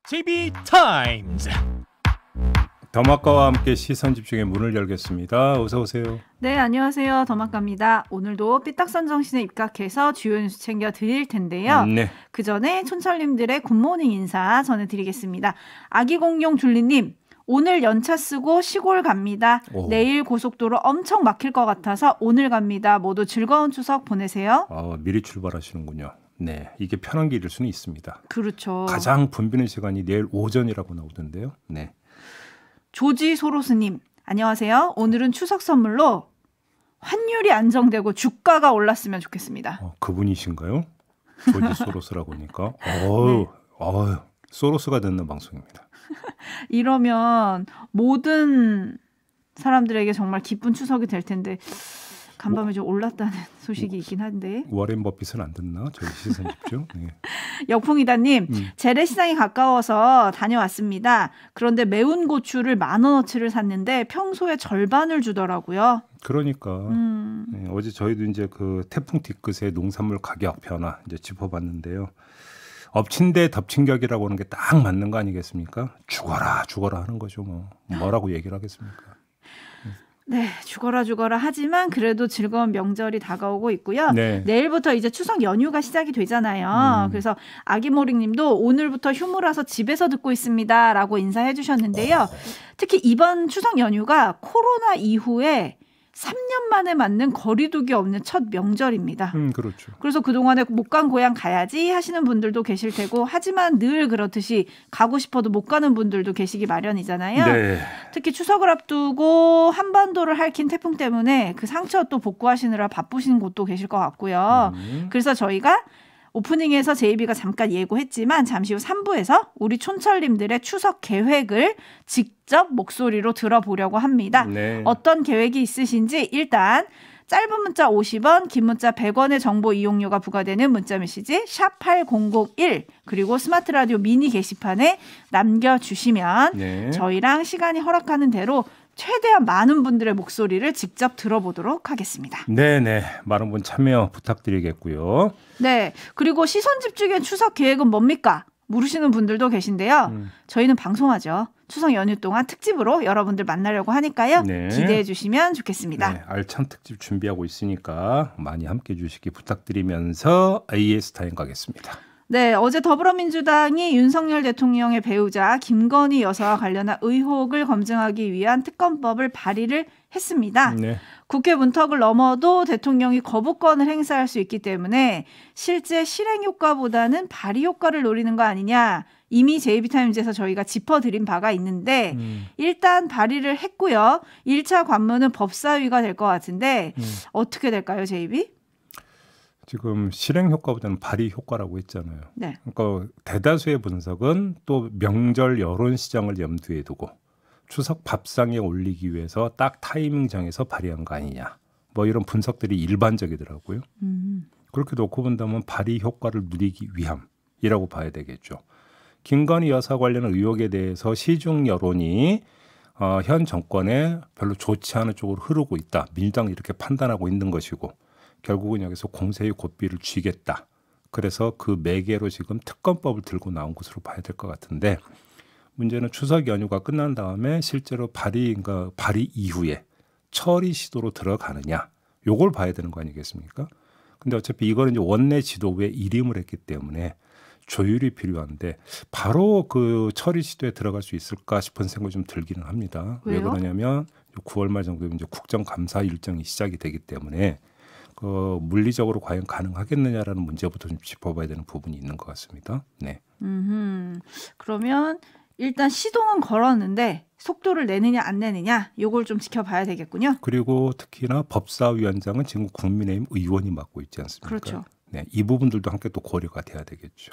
JB 타임즈. 더마카와 함께 시선집중의 문을 열겠습니다. 어서 오세요. 네, 안녕하세요. 더마카입니다. 오늘도 삐딱선 정신에 입각해서 주요 뉴스 챙겨 드릴 텐데요. 네. 그 전에 촌철님들의 굿모닝 인사 전해드리겠습니다. 아기공룡 줄리님, 오늘 연차 쓰고 시골 갑니다. 오. 내일 고속도로 엄청 막힐 것 같아서 오늘 갑니다. 모두 즐거운 추석 보내세요. 미리 출발하시는군요. 네, 이게 편한 길일 수는 있습니다. 그렇죠. 가장 붐비는 시간이 내일 오전이라고 나오던데요. 네. 조지 소로스님, 안녕하세요. 오늘은 추석 선물로 환율이 안정되고 주가가 올랐으면 좋겠습니다. 그분이신가요? 조지 소로스라고 하니까. 소로스가 듣는 방송입니다. 이러면 모든 사람들에게 정말 기쁜 추석이 될 텐데 간밤에 좀 올랐다는 소식이 있긴 한데. 워렌 버핏은 안 듣나? 저희 시선 집중. 네. 역풍이다님, 재래시장이 가까워서 다녀왔습니다. 그런데 매운 고추를 10,000원어치를 샀는데 평소에 절반을 주더라고요. 그러니까 네, 어제 저희도 이제 그 태풍 뒤끝에 농산물 가격 변화 이제 짚어봤는데요. 엎친 데 덮친 격이라고 하는 게 딱 맞는 거 아니겠습니까? 죽어라 하는 거죠. 뭐라고 얘기를 하겠습니까? 네, 죽어라 하지만 그래도 즐거운 명절이 다가오고 있고요. 네. 내일부터 이제 추석 연휴가 시작이 되잖아요. 그래서 아기모링님도 오늘부터 휴무라서 집에서 듣고 있습니다 라고 인사해 주셨는데요. 특히 이번 추석 연휴가 코로나 이후에 3년 만에 맞는 거리두기 없는 첫 명절입니다. 그렇죠. 그래서 그동안에 못 간 고향 가야지 하시는 분들도 계실 테고, 하지만 늘 그렇듯이 가고 싶어도 못 가는 분들도 계시기 마련이잖아요. 네. 특히 추석을 앞두고 한반도를 핥힌 태풍 때문에 그 상처 또 복구하시느라 바쁘신 곳도 계실 것 같고요. 그래서 저희가 오프닝에서 JB가 잠깐 예고했지만 잠시 후 3부에서 우리 촌철님들의 추석 계획을 직접 목소리로 들어보려고 합니다. 네. 어떤 계획이 있으신지 일단 짧은 문자 50원, 긴 문자 100원의 정보 이용료가 부과되는 문자 메시지 샵 8001 그리고 스마트 라디오 미니 게시판에 남겨주시면 네. 저희랑 시간이 허락하는 대로 최대한 많은 분들의 목소리를 직접 들어보도록 하겠습니다. 네네. 많은 분 참여 부탁드리겠고요. 네. 그리고 시선 집중의 추석 계획은 뭡니까? 물으시는 분들도 계신데요. 저희는 방송하죠. 추석 연휴 동안 특집으로 여러분들 만나려고 하니까요. 네. 기대해 주시면 좋겠습니다. 네, 알찬 특집 준비하고 있으니까 많이 함께해 주시기 부탁드리면서 AS 타임 가겠습니다. 네, 어제 더불어민주당이 윤석열 대통령의 배우자 김건희 여사와 관련한 의혹을 검증하기 위한 특검법을 발의를 했습니다. 네. 국회 문턱을 넘어도 대통령이 거부권을 행사할 수 있기 때문에 실제 실행 효과보다는 발의 효과를 노리는 거 아니냐. 이미 JB타임즈에서 저희가 짚어드린 바가 있는데 일단 발의를 했고요. 1차 관문은 법사위가 될 것 같은데 어떻게 될까요, JB? 지금 실행 효과보다는 발의 효과라고 했잖아요. 네. 그러니까 대다수의 분석은 또 명절 여론 시장을 염두에 두고 추석 밥상에 올리기 위해서 딱 타이밍 정해서 발의한 거 아니냐. 뭐 이런 분석들이 일반적이더라고요. 그렇게 놓고 본다면 발의 효과를 누리기 위함이라고 봐야 되겠죠. 김건희 여사 관련 의혹에 대해서 시중 여론이 현 정권에 별로 좋지 않은 쪽으로 흐르고 있다. 민주당이 이렇게 판단하고 있는 것이고 결국은 여기서 공세의 고삐를 쥐겠다. 그래서 그 매개로 지금 특검법을 들고 나온 것으로 봐야 될 것 같은데 문제는 추석 연휴가 끝난 다음에 실제로 발의 이후에 처리 시도로 들어가느냐. 요걸 봐야 되는 거 아니겠습니까? 근데 어차피 이거는 이제 원내 지도부에 일임을 했기 때문에 조율이 필요한데 바로 그 처리 시도에 들어갈 수 있을까 싶은 생각이 좀 들기는 합니다. 왜요? 왜 그러냐면 9월 말 정도면 이제 국정감사 일정이 시작이 되기 때문에 그 물리적으로 과연 가능하겠느냐라는 문제부터 좀 짚어봐야 되는 부분이 있는 것 같습니다. 네. 그러면 일단 시동은 걸었는데 속도를 내느냐 안 내느냐 요걸 좀 지켜봐야 되겠군요. 그리고 특히나 법사위원장은 지금 국민의힘 의원이 맡고 있지 않습니까? 그렇죠. 네, 이 부분들도 함께 또 고려가 돼야 되겠죠.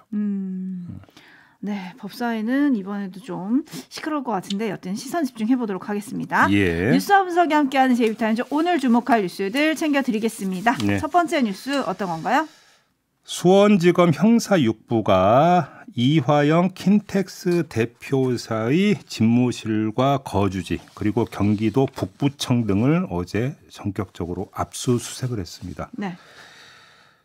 네, 법사위는 이번에도 좀 시끄러울 것 같은데 여튼 시선 집중해 보도록 하겠습니다. 예. 뉴스와 분석이 함께하는 JB타임즈 오늘 주목할 뉴스들 챙겨드리겠습니다. 네. 첫 번째 뉴스 어떤 건가요? 수원지검 형사 6부가 이화영 킨텍스 대표사의 집무실과 거주지 그리고 경기도 북부청 등을 어제 전격적으로 압수수색을 했습니다. 네.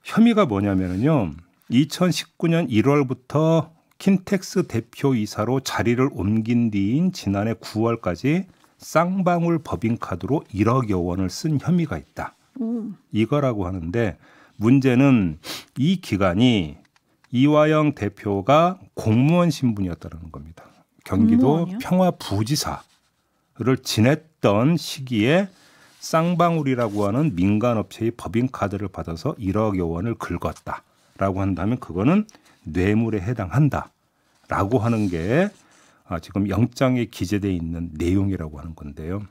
혐의가 뭐냐면요. 2019년 1월부터 킨텍스 대표이사로 자리를 옮긴 뒤인 지난해 9월까지 쌍방울 법인카드로 1억여 원을 쓴 혐의가 있다. 이거라고 하는데 문제는 이 기간이 이화영 대표가 공무원 신분이었다는 겁니다. 경기도 공무원이요? 평화부지사를 지냈던 시기에 쌍방울이라고 하는 민간업체의 법인카드를 받아서 1억여 원을 긁었다라고 한다면 그거는 뇌물에 해당한다라고 하는 게 지금 영장에 기재되어 있는 내용이라고 하는 건데요.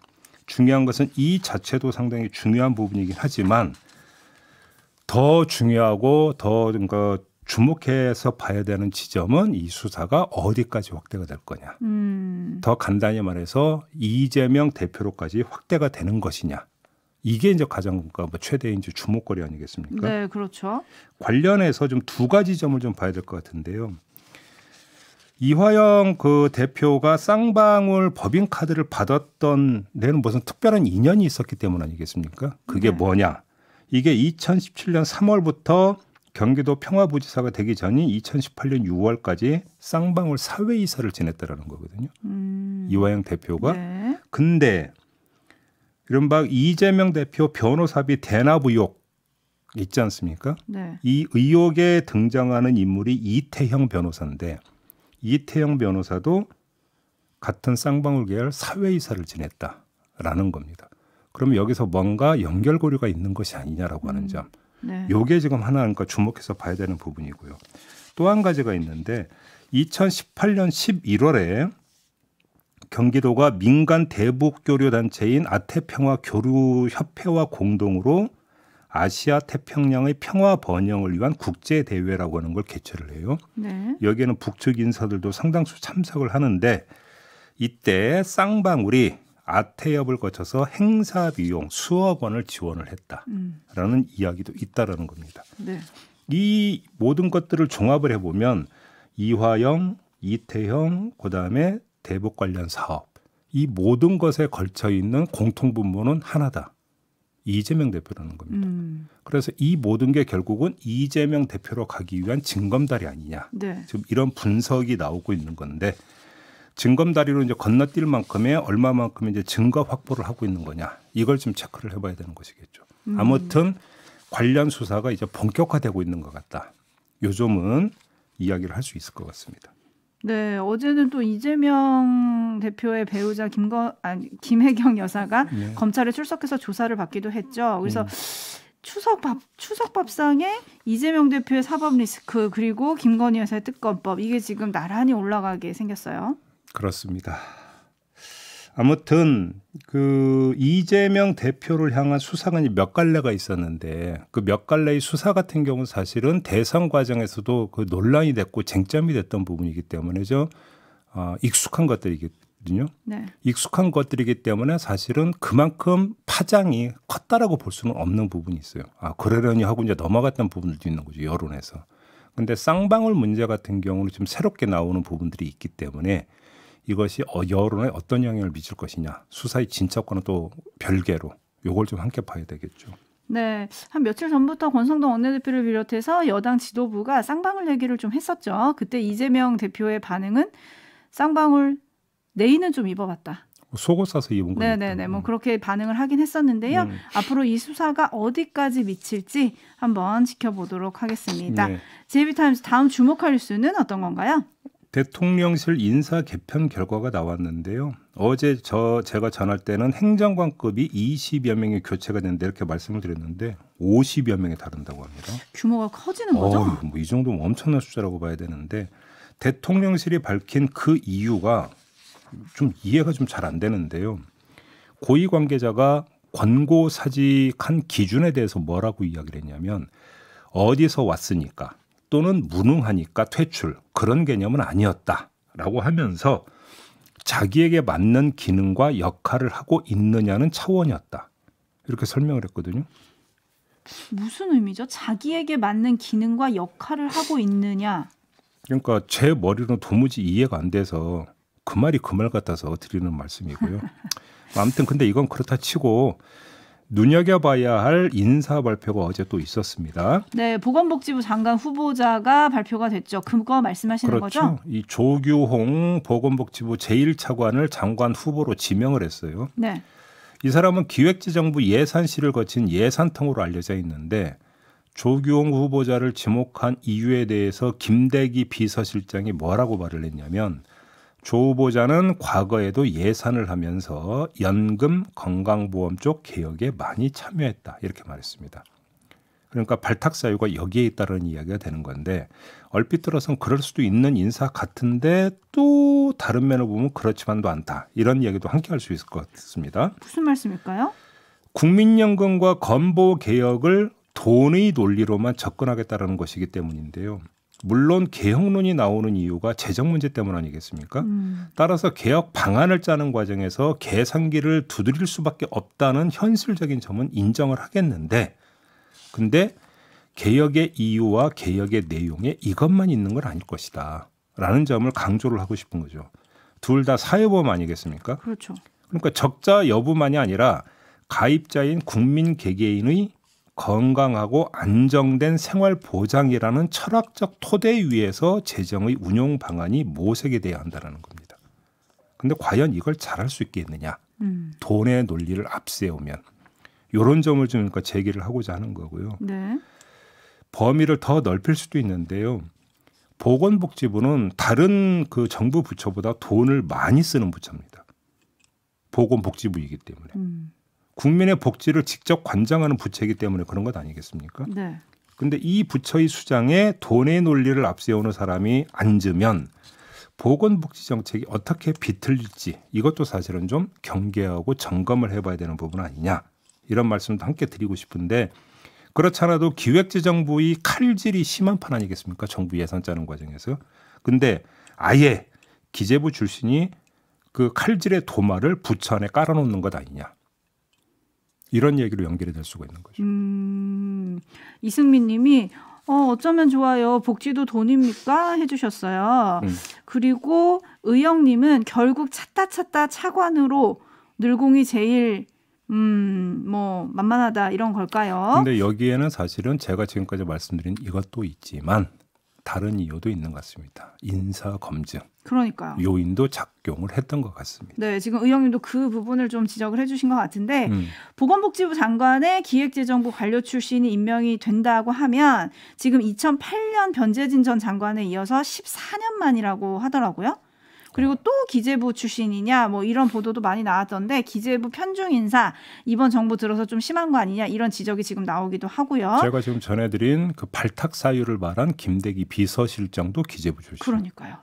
중요한 것은 이 자체도 상당히 중요한 부분이긴 하지만 더 중요하고 더 그러니까 주목해서 봐야 되는 지점은 이 수사가 어디까지 확대가 될 거냐. 더 간단히 말해서 이재명 대표로까지 확대가 되는 것이냐. 이게 이제 가장 최대의 이제 주목거리 아니겠습니까? 네, 그렇죠. 관련해서 좀 두 가지 점을 좀 봐야 될 것 같은데요. 이화영 그 대표가 쌍방울 법인카드를 받았던 데는 무슨 특별한 인연이 있었기 때문 아니겠습니까? 그게 네. 뭐냐? 이게 2017년 3월부터 경기도 평화부지사가 되기 전인 2018년 6월까지 쌍방울 사회이사를 지냈다라는 거거든요. 이화영 대표가. 네. 근데 이른바 이재명 대표 변호사비 대납 의혹 있지 않습니까? 네. 이 의혹에 등장하는 인물이 이태형 변호사인데 이태형 변호사도 같은 쌍방울 계열 사회이사를 지냈다라는 겁니다. 그러면 여기서 뭔가 연결고리가 있는 것이 아니냐라고 하는 점. 네. 요게 지금 하나 그러니까 주목해서 봐야 되는 부분이고요. 또 한 가지가 있는데 2018년 11월에 경기도가 민간 대북교류 단체인 아태평화교류협회와 공동으로 아시아 태평양의 평화 번영을 위한 국제 대회라고 하는 걸 개최를 해요. 네. 여기에는 북측 인사들도 상당수 참석을 하는데 이때 쌍방울이 아태협을 거쳐서 행사 비용 수억 원을 지원을 했다라는 이야기도 있다라는 겁니다. 네. 이 모든 것들을 종합을 해보면 이화영, 이태형, 그다음에 대북 관련 사업 이 모든 것에 걸쳐 있는 공통분모는 하나다. 이재명 대표라는 겁니다. 그래서 이 모든 게 결국은 이재명 대표로 가기 위한 징검다리 아니냐. 네. 지금 이런 분석이 나오고 있는 건데 징검다리로 이제 건너뛸 만큼의 얼마만큼 이제 증거 확보를 하고 있는 거냐. 이걸 좀 체크를 해봐야 되는 것이겠죠. 아무튼 관련 수사가 이제 본격화되고 있는 것 같다. 요즘은 이야기를 할 수 있을 것 같습니다. 네, 어제는 또 이재명 대표의 배우자 김혜경 여사가 네. 검찰에 출석해서 조사를 받기도 했죠. 그래서 추석 밥상에 이재명 대표의 사법 리스크 그리고 김건희 여사의 특검법 이게 지금 나란히 올라가게 생겼어요. 그렇습니다. 아무튼 그 이재명 대표를 향한 수사가 몇 갈래가 있었는데 그 몇 갈래의 수사 같은 경우는 사실은 대선 과정에서도 그 논란이 됐고 쟁점이 됐던 부분이기 때문에죠. 익숙한 것들이거든요. 네. 익숙한 것들이기 때문에 사실은 그만큼 파장이 컸다라고 볼 수는 없는 부분이 있어요. 그러려니 하고 이제 넘어갔던 부분들도 있는 거죠. 여론에서. 근데 쌍방울 문제 같은 경우는 좀 새롭게 나오는 부분들이 있기 때문에 이것이 여론에 어떤 영향을 미칠 것이냐. 수사의 진척과는 또 별개로 요걸 좀 함께 봐야 되겠죠. 네, 한 며칠 전부터 권성동 원내대표를 비롯해서 여당 지도부가 쌍방울 얘기를 좀 했었죠. 그때 이재명 대표의 반응은 쌍방울 내의는 좀 입어봤다. 속옷 사서 입은 거죠. 네네네, 뭐 그렇게 반응을 하긴 했었는데요. 앞으로 이 수사가 어디까지 미칠지 한번 지켜보도록 하겠습니다. 네. JB타임즈 다음 주목할 뉴스는 어떤 건가요? 대통령실 인사 개편 결과가 나왔는데요. 어제 제가 전할 때는 행정관급이 20여 명이 교체가 된다 이렇게 말씀을 드렸는데 50여 명에 다른다고 합니다. 규모가 커지는 거죠? 이 정도면 엄청난 숫자라고 봐야 되는데 대통령실이 밝힌 그 이유가 좀 이해가 좀 잘 안 되는데요. 고위 관계자가 권고사직한 기준에 대해서 뭐라고 이야기를 했냐면 어디서 왔으니까 또는 무능하니까 퇴출 그런 개념은 아니었다라고 하면서 자기에게 맞는 기능과 역할을 하고 있느냐는 차원이었다. 이렇게 설명을 했거든요. 무슨 의미죠? 자기에게 맞는 기능과 역할을 하고 있느냐? 그러니까 제 머리로는 도무지 이해가 안 돼서 그 말이 그 말 같아서 드리는 말씀이고요. 아무튼 근데 이건 그렇다 치고 눈여겨봐야 할 인사 발표가 어제 또 있었습니다. 네, 보건복지부 장관 후보자가 발표가 됐죠. 그거 말씀하시는 그렇죠. 거죠? 이 조규홍 보건복지부 제1차관을 장관 후보로 지명을 했어요. 네. 이 사람은 기획재정부 예산실을 거친 예산통으로 알려져 있는데 조규홍 후보자를 지목한 이유에 대해서 김대기 비서실장이 뭐라고 말을 했냐면 조 후보자는 과거에도 예산을 하면서 연금, 건강보험 쪽 개혁에 많이 참여했다 이렇게 말했습니다. 그러니까 발탁 사유가 여기에 있다는 이야기가 되는 건데 얼핏 들어서는 그럴 수도 있는 인사 같은데 또 다른 면을 보면 그렇지만도 않다. 이런 이야기도 함께 할 수 있을 것 같습니다. 무슨 말씀일까요? 국민연금과 건보 개혁을 돈의 논리로만 접근하겠다는 것이기 때문인데요. 물론 개혁론이 나오는 이유가 재정 문제 때문 아니겠습니까? 따라서 개혁 방안을 짜는 과정에서 계산기를 두드릴 수밖에 없다는 현실적인 점은 인정을 하겠는데 근데 개혁의 이유와 개혁의 내용에 이것만 있는 건 아닐 것이다 라는 점을 강조를 하고 싶은 거죠. 둘 다 사회보험 아니겠습니까? 그렇죠. 그러니까 적자 여부만이 아니라 가입자인 국민 개개인의 건강하고 안정된 생활 보장이라는 철학적 토대 위에서 재정의 운용 방안이 모색이 돼야 한다는 겁니다. 그런데 과연 이걸 잘할 수 있겠느냐? 돈의 논리를 앞세우면 이런 점을 좀 그러니까 제기를 하고자 하는 거고요. 네. 범위를 더 넓힐 수도 있는데요. 보건복지부는 다른 그 정부 부처보다 돈을 많이 쓰는 부처입니다. 보건복지부이기 때문에. 국민의 복지를 직접 관장하는 부처이기 때문에 그런 것 아니겠습니까? 네. 근데 이 부처의 수장에 돈의 논리를 앞세우는 사람이 앉으면 보건복지 정책이 어떻게 비틀릴지 이것도 사실은 좀 경계하고 점검을 해봐야 되는 부분 아니냐 이런 말씀도 함께 드리고 싶은데 그렇지 않아도 기획재정부의 칼질이 심한 판 아니겠습니까? 정부 예산 짜는 과정에서. 근데 아예 기재부 출신이 그 칼질의 도마를 부처 안에 깔아놓는 것 아니냐. 이런 얘기로 연결이 될 수가 있는 거죠. 이승민 님이 어쩌면 좋아요. 복지도 돈입니까? 해주셨어요. 그리고 의영 님은 결국 찾다 차관으로 늘공이 제일 뭐 만만하다 이런 걸까요? 근데 여기에는 사실은 제가 지금까지 말씀드린 이것도 있지만 다른 이유도 있는 것 같습니다. 인사 검증. 그러니까요. 요인도 작용을 했던 것 같습니다. 네, 지금 의영님도 그 부분을 좀 지적을 해주신 것 같은데 보건복지부 장관의 기획재정부 관료 출신이 임명이 된다고 하면 지금 2008년 변재진 전 장관에 이어서 14년 만이라고 하더라고요. 그리고 또 기재부 출신이냐 뭐 이런 보도도 많이 나왔던데 기재부 편중 인사 이번 정부 들어서 좀 심한 거 아니냐 이런 지적이 지금 나오기도 하고요. 제가 지금 전해드린 그 발탁 사유를 말한 김대기 비서실장도 기재부 출신. 그러니까요.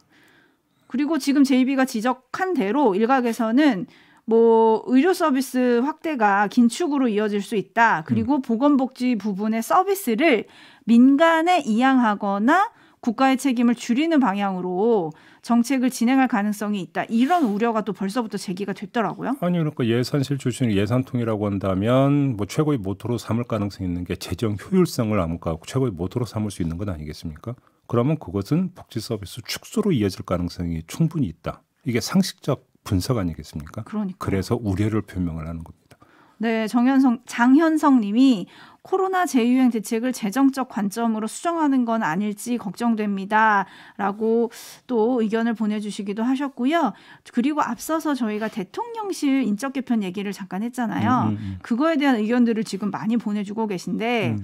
그리고 지금 JB가 지적한 대로 일각에서는 뭐 의료 서비스 확대가 긴축으로 이어질 수 있다. 그리고 보건복지 부분의 서비스를 민간에 이양하거나 국가의 책임을 줄이는 방향으로 정책을 진행할 가능성이 있다. 이런 우려가 또 벌써부터 제기가 됐더라고요. 아니 그러니까 예산실 출신이 예산통이라고 한다면 뭐 최고의 모토로 삼을 가능성이 있는 게 재정 효율성을 아무까 최고의 모토로 삼을 수 있는 건 아니겠습니까? 그러면 그것은 복지 서비스 축소로 이어질 가능성이 충분히 있다. 이게 상식적 분석 아니겠습니까? 그러니까. 그래서 우려를 표명을 하는 겁니다. 네, 장현성 님이 코로나 재유행 대책을 재정적 관점으로 수정하는 건 아닐지 걱정됩니다. 라고 또 의견을 보내주시기도 하셨고요. 그리고 앞서서 저희가 대통령실 인적 개편 얘기를 잠깐 했잖아요. 그거에 대한 의견들을 지금 많이 보내주고 계신데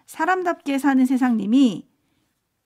사람답게 사는 세상 님이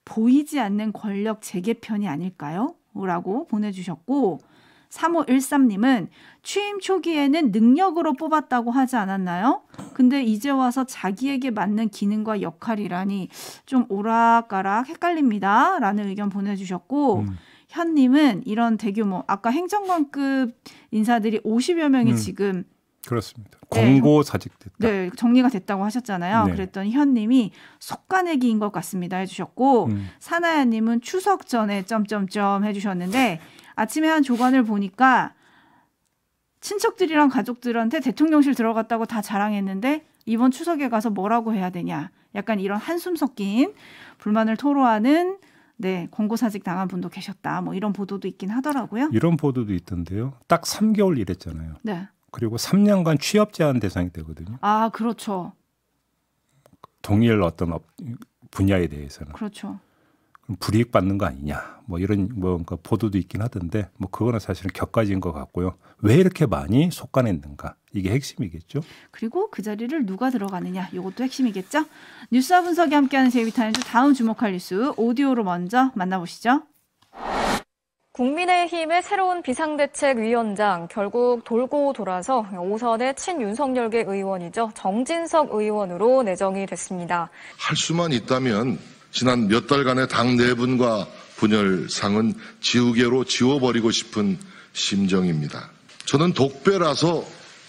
보이지 않는 권력 재개편이 아닐까요? 라고 보내주셨고 3513님은 취임 초기에는 능력으로 뽑았다고 하지 않았나요? 근데 이제 와서 자기에게 맞는 기능과 역할이라니 좀 오락가락 헷갈립니다. 라는 의견 보내주셨고 현님은 이런 대규모 아까 행정관급 인사들이 50여 명이 지금 그렇습니다. 공고 사직됐다. 네, 정리가 됐다고 하셨잖아요. 네. 그랬더니 현님이 속가내기인 것 같습니다 해주셨고 사나야님은 추석 전에 점점점 해주셨는데 아침에 한 조간을 보니까 친척들이랑 가족들한테 대통령실 들어갔다고 다 자랑했는데 이번 추석에 가서 뭐라고 해야 되냐. 약간 이런 한숨 섞인 불만을 토로하는 권고사직 당한 분도 계셨다. 뭐 이런 보도도 있긴 하더라고요. 이런 보도도 있던데요. 딱 3개월 일했잖아요. 네. 그리고 3년간 취업 제한 대상이 되거든요. 아, 그렇죠. 동일 어떤 분야에 대해서는. 그렇죠. 불이익 받는 거 아니냐. 뭐 이런 그러니까 보도도 있긴 하던데 뭐 그거는 사실은 격가지인 것 같고요. 왜 이렇게 많이 속아냈는가. 이게 핵심이겠죠. 그리고 그 자리를 누가 들어가느냐. 이것도 핵심이겠죠. 뉴스와 분석이 함께하는 제이비타임즈 다음 주목할 뉴스 오디오로 먼저 만나보시죠. 국민의힘의 새로운 비상대책위원장 결국 돌고 돌아서 5선의 친윤석열계 의원이죠. 정진석 의원으로 내정이 됐습니다. 할 수만 있다면 지난 몇 달간의 당 내분과 분열상은 지우개로 지워버리고 싶은 심정입니다. 저는 독배라서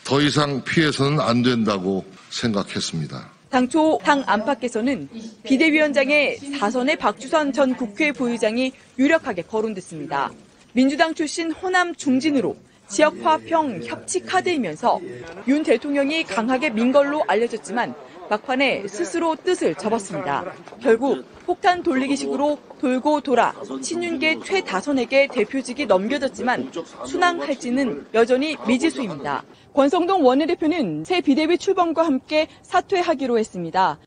더 이상 피해서는 안 된다고 생각했습니다. 당초 당 안팎에서는 비대위원장에 4선의 박주선 전 국회 부의장이 유력하게 거론됐습니다. 민주당 출신 호남 중진으로 지역 화합형 협치 카드이면서 윤 대통령이 강하게 민 걸로 알려졌지만 막판에 스스로 뜻을 접었습니다. 결국 폭탄 돌리기식으로 돌고 돌아 친윤계 최다선에게 대표직이 넘겨졌지만 순항할지는 여전히 미지수입니다. 권성동 원내대표는 새 비대위 출범과 함께 사퇴하기로 했습니다.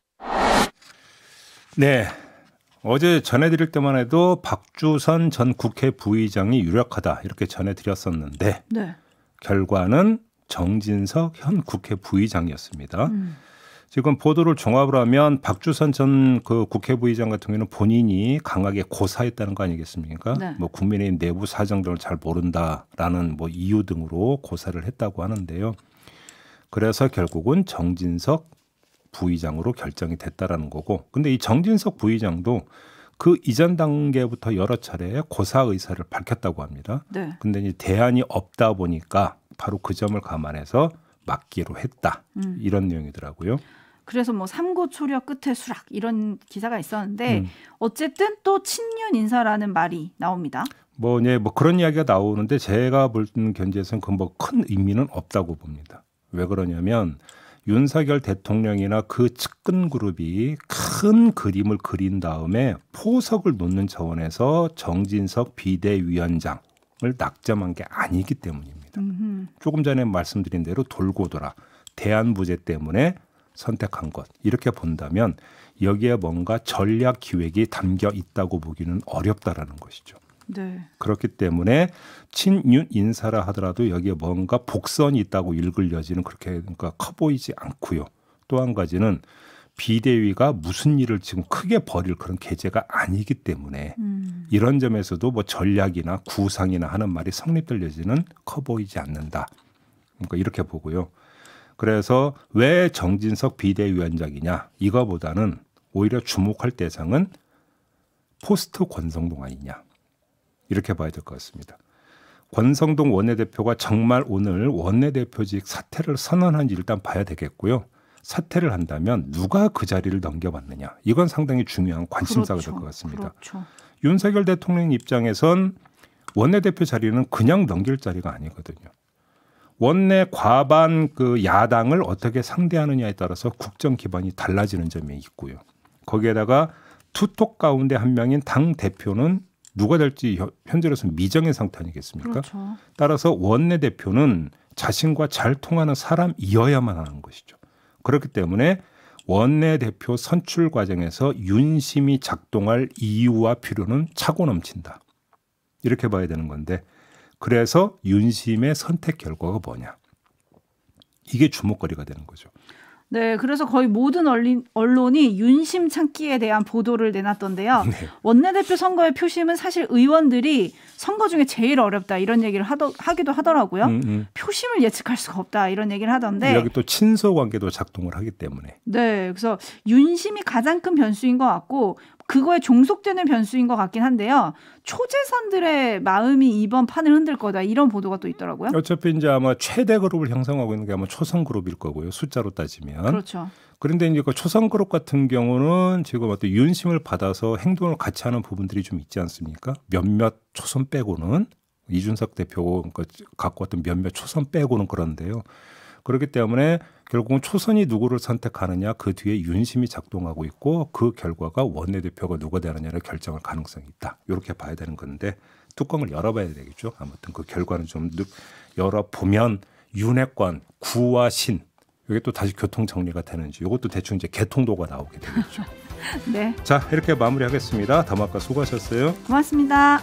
네. 어제 전해드릴 때만 해도 박주선 전 국회 부의장이 유력하다 이렇게 전해드렸었는데 네. 결과는 정진석 현 국회 부의장이었습니다. 지금 보도를 종합을 하면 박주선 전 그 국회 부의장 같은 경우는 본인이 강하게 고사했다는 거 아니겠습니까? 네. 뭐 국민의힘 내부 사정 등을 잘 모른다라는 뭐 이유 등으로 고사를 했다고 하는데요. 그래서 결국은 정진석 부의장으로 결정이 됐다라는 거고, 근데 이 정진석 부의장도 그 이전 단계부터 여러 차례 고사 의사를 밝혔다고 합니다. 네. 근데 이제 대안이 없다 보니까 바로 그 점을 감안해서 맡기로 했다. 이런 내용이더라고요. 그래서 뭐 삼고 초려 끝에 수락 이런 기사가 있었는데 어쨌든 또 친윤 인사라는 말이 나옵니다. 뭐 그런 이야기가 나오는데 제가 볼 견지에서는 그 뭐 큰 의미는 없다고 봅니다. 왜 그러냐면 윤석열 대통령이나 그 측근 그룹이 큰 그림을 그린 다음에 포석을 놓는 차원에서 정진석 비대위원장을 낙점한 게 아니기 때문입니다. 조금 전에 말씀드린 대로 돌고 돌아 대안부재 때문에 선택한 것 이렇게 본다면 여기에 뭔가 전략 기획이 담겨 있다고 보기는 어렵다라는 것이죠. 네. 그렇기 때문에 친윤 인사라 하더라도 여기에 뭔가 복선이 있다고 읽을 여지는 그렇게 그러니까 커 보이지 않고요. 또 한 가지는 비대위가 무슨 일을 지금 크게 벌일 그런 계제가 아니기 때문에 이런 점에서도 뭐 전략이나 구상이나 하는 말이 성립될 여지는 커 보이지 않는다. 그러니까 이렇게 보고요. 그래서 왜 정진석 비대위원장이냐 이거보다는 오히려 주목할 대상은 포스트 권성동 아니냐. 이렇게 봐야 될 것 같습니다. 권성동 원내대표가 정말 오늘 원내대표직 사퇴를 선언한지 일단 봐야 되겠고요. 사퇴를 한다면 누가 그 자리를 넘겨받느냐. 이건 상당히 중요한 관심사가 될 것 같습니다. 그렇죠. 윤석열 대통령 입장에선 원내대표 자리는 그냥 넘길 자리가 아니거든요. 원내 과반 그 야당을 어떻게 상대하느냐에 따라서 국정 기반이 달라지는 점이 있고요. 거기에다가 투톱 가운데 한 명인 당 대표는 누가 될지 현재로서는 미정의 상태 아니겠습니까? 그렇죠. 따라서 원내대표는 자신과 잘 통하는 사람이어야만 하는 것이죠. 그렇기 때문에 원내대표 선출 과정에서 윤심이 작동할 이유와 필요는 차고 넘친다. 이렇게 봐야 되는 건데 그래서 윤심의 선택 결과가 뭐냐. 이게 주목거리가 되는 거죠. 네, 그래서 거의 모든 언론이 윤심 찾기에 대한 보도를 내놨던데요. 네. 원내대표 선거의 표심은 사실 의원들이 선거 중에 제일 어렵다 이런 얘기를 하기도 하더라고요. 표심을 예측할 수가 없다 이런 얘기를 하던데 여기 또 친서 관계도 작동을 하기 때문에. 네, 그래서 윤심이 가장 큰 변수인 것 같고 그거에 종속되는 변수인 것 같긴 한데요. 초재선들의 마음이 이번 판을 흔들 거다 이런 보도가 또 있더라고요. 어차피 이제 아마 최대 그룹을 형성하고 있는 게 아마 초선 그룹일 거고요. 숫자로 따지면. 그렇죠. 그런데 이제 그 초선 그룹 같은 경우는 지금 어떤 윤심을 받아서 행동을 같이 하는 부분들이 좀 있지 않습니까? 몇몇 초선 빼고는 이준석 대표 갖고 왔던 몇몇 초선 빼고는 그런데요. 그렇기 때문에 결국은 초선이 누구를 선택하느냐 그 뒤에 윤심이 작동하고 있고 그 결과가 원내대표가 누가 되느냐를 결정할 가능성이 있다. 이렇게 봐야 되는 건데 뚜껑을 열어봐야 되겠죠. 아무튼 그 결과는 좀 열어보면 윤회권, 구와 신 이게 또 다시 교통 정리가 되는지 이것도 대충 이제 개통도가 나오게 되겠죠. 네. 자, 이렇게 마무리하겠습니다. 담화가 수고하셨어요. 고맙습니다.